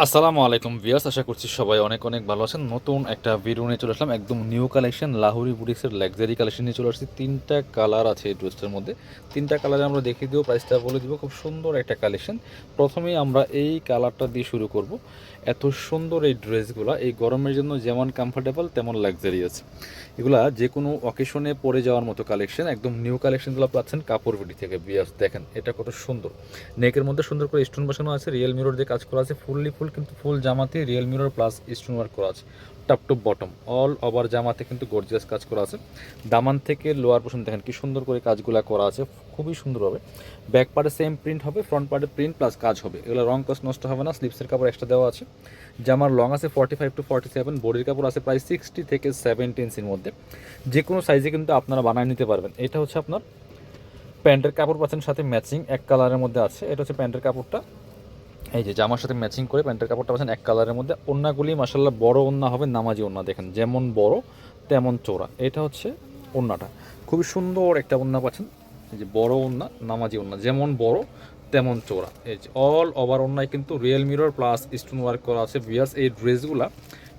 আসসালামু আলাইকুম ভিউয়ার্স, আশা করছি সবাই অনেক অনেক ভালো আছেন। নতুন একটা ভিডিও নিয়ে চলে আসলাম, একদম নিউ কালেকশন লাহোরি বুটিক্সের লাক্সারি কালেকশন নিয়ে চলে আসছি। তিনটা কালার আছে এই ড্রেসটার মধ্যে। তিনটা কালারে আমরা দেখিয়ে দেবো, প্রাইসটা বলে দিব। খুব সুন্দর একটা কালেকশন। প্রথমেই আমরা এই কালারটা দিয়ে শুরু করব। এত সুন্দর এই ড্রেসগুলো এই গরমের জন্য যেমন কমফোর্টেবল তেমন লাক্সারিয়াস। এগুলা যে কোনো অকেশনে পরে যাওয়ার মতো কালেকশন, একদম নিউ কালেকশনগুলো পাচ্ছেন কাপড় বিডি থেকে। ভিউয়ার্স দেখেন এটা কত সুন্দর। নেকের মধ্যে সুন্দর করে স্টোন বসানো আছে, রিয়েল মিরর দিয়ে কাজ করা আছে, ফুললি ফুল কিন্তু ফুল জামাতে real mirror plus stone work করা আছে। Top to bottom all over জামাতে কিন্তু গর্জিয়াস কাজ করা আছে। দামান থেকে লোয়ার পোর্শন দেখেন কি সুন্দর করে কাজগুলো করা আছে, খুবই সুন্দর হবে। ব্যাক পার্টে সেম প্রিন্ট হবে, ফ্রন্ট পার্টে প্রিন্ট প্লাস কাজ হবে। এগুলো রং কস নষ্ট হবে না। স্লিপসের কাপড় এক্সট্রা দেওয়া আছে। জামার লং আছে 45 to 47, বডির কাপড় আছে প্রায় 60 থেকে 70 ইঞ্চির মধ্যে। যে কোনো সাইজে কিন্তু আপনারা বানিয়ে নিতে পারবেন। এটা হচ্ছে আপনার প্যান্টের কাপড় পাচ্ছেন সাথে ম্যাচিং, এক কালারের মধ্যে আছে। এটা হচ্ছে প্যান্টের কাপড়টা, এই যে জামার সাথে ম্যাচিং করে প্যান্টের কাপড়টা পাচ্ছেন এক কালারের মধ্যে। ওড়নাগুলি মাসাল্লাহ বড় ওড়না হবে, নামাজি ওড়না দেখেন, যেমন বড় তেমন চওড়া। এটা হচ্ছে ওড়নাটা, খুবই সুন্দর একটা ওড়না পাচ্ছেন। এই যে বড় ওড়না, নামাজি ওড়না, যেমন বড় তেমন চওড়া। এই যে অল ওভার ওড়নায় কিন্তু real mirror plus stone work করা আছে। ভিউয়ার্স এই ড্রেসগুলা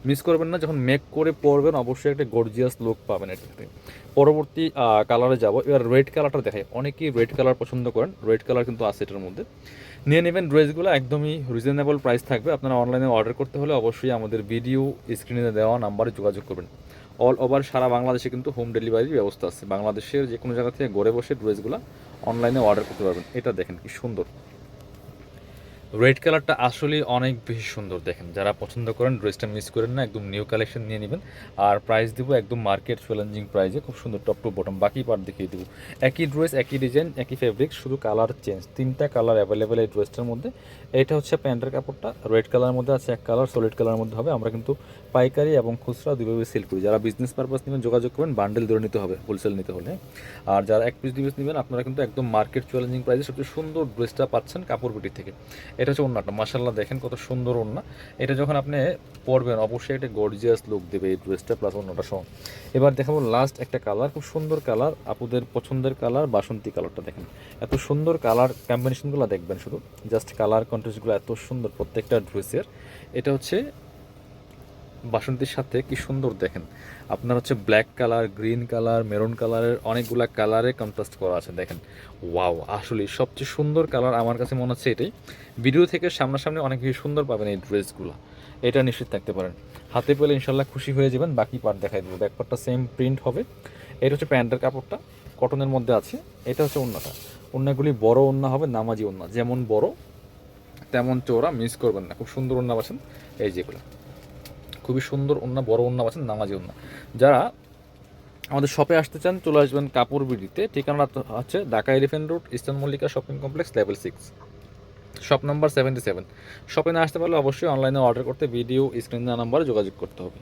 মিস করবেন না, যখন মেক করে পরবেন অবশ্যই একটা গর্জিয়াস লুক পাবেন এটাতে। পরবর্তী কালারে যাব। এবার রেড কালারটা দেখাই, অনেকেই রেড কালার পছন্দ করেন। রেড কালার কিন্তু আছে এটার মধ্যে, নিয়ে নেবেন। ড্রেসগুলো একদমই রিজনেবল প্রাইস থাকবে। আপনারা অনলাইনে অর্ডার করতে হলে অবশ্যই আমাদের ভিডিও স্ক্রিনে দেওয়া নাম্বারে যোগাযোগ করবেন। অল ওভার সারা বাংলাদেশে কিন্তু হোম ডেলিভারির ব্যবস্থা আছে। বাংলাদেশের যে কোনো জায়গা থেকে ঘরে বসে ড্রেসগুলো অনলাইনে অর্ডার করতে পারবেন। এটা দেখেন কি সুন্দর, রেড কালারটা আসলে অনেক বেশি সুন্দর। দেখেন যারা পছন্দ করেন ড্রেসটা মিস করেন না, একদম নিউ কালেকশন নিয়ে নেবেন। আর প্রাইস দিব একদম মার্কেট চ্যালেঞ্জিং প্রাইসে, খুব সুন্দর টপ টু বটম। বাকি পার্ট দেখিয়ে দেবো, একই ড্রেস একই ডিজাইন একই ফেব্রিক, শুধু কালার চেঞ্জ। তিনটা কালার অ্যাভেলেবেল এই ড্রেসটার মধ্যে। এটা হচ্ছে প্যান্টের কাপড়টা, রেড কালারের মধ্যে আছে, এক কালার সলিড কালারের মধ্যে হবে। আমরা কিন্তু পাইকারি এবং খুচরা দুইভাবে সেল করি। যারা বিজনেস পারপাস নেবেন যোগাযোগ করবেন, বান্ডেল ধরে নিতে হবে হোলসেল নিতে হলে। আর যারা এক পিস দুই পিস নেবেন আপনারা কিন্তু একদম মার্কেট চ্যালেঞ্জিং প্রাইসে সবচেয়ে সুন্দর ড্রেসটা পাচ্ছেন কাপড় বিটি থেকে। এটা হচ্ছে ওড়নাটা, মাশাআল্লাহ দেখেন কত সুন্দর ওড়না। এটা যখন আপনি পরবেন অবশ্যই একটা গর্জিয়াস লুক দেবে এই ড্রেসটা প্লাস ওড়নাটা সহ। এবার দেখাবো লাস্ট একটা কালার, খুব সুন্দর কালার, আপুদের পছন্দের কালার, বাসন্তী কালারটা দেখেন। এত সুন্দর কালার কম্বিনেশনগুলো দেখবেন, শুধু জাস্ট কালার কন্ট্রাস্টগুলো এত সুন্দর প্রত্যেকটা ড্রেসের। এটা হচ্ছে বাসন্তীর সাথে কি সুন্দর দেখেন। আপনার হচ্ছে black colour, green colour, maroon কালারের অনেকগুলা কালারে কন্ট্রাস্ট করা আছে দেখেন। ওয়াও, আসলে সবচেয়ে সুন্দর কালার আমার কাছে মনে হচ্ছে এটাই। ভিডিও থেকে সামনাসামনি অনেক বেশি সুন্দর পাবেন এই ড্রেসগুলো, এটা নিশ্চিত থাকতে পারেন। হাতে পেলে ইনশাল্লাহ খুশি হয়ে যাবেন। বাকি পার্ট দেখাই দেবো। ব্যাক পার্টটা সেম প্রিন্ট হবে। এটা হচ্ছে প্যান্টের কাপড়টা, কটনের মধ্যে আছে। এটা হচ্ছে ওড়নাটা, ওড়নাগুলি বড় ওড়না হবে, নামাজি ওড়না, যেমন বড় তেমন চওড়া, মিস করবেন না। খুব সুন্দর ওড়না পাচ্ছেন এই যেগুলো, খুবই সুন্দর ওড়না, বড় ওড়না পাচ্ছেন, নামাজি ওড়না। যারা আমাদের শপে আসতে চান চলে আসবেন কাপড় বিডিতে। ঠিকানাটা হচ্ছে Dhaka elephant road, eastern Mallika shopping complex, level 6, shop number 77। শপে না আসতে পারলে অবশ্যই অনলাইনে অর্ডার করতে ভিডিও স্ক্রিন নাম্বারে যোগাযোগ করতে হবে।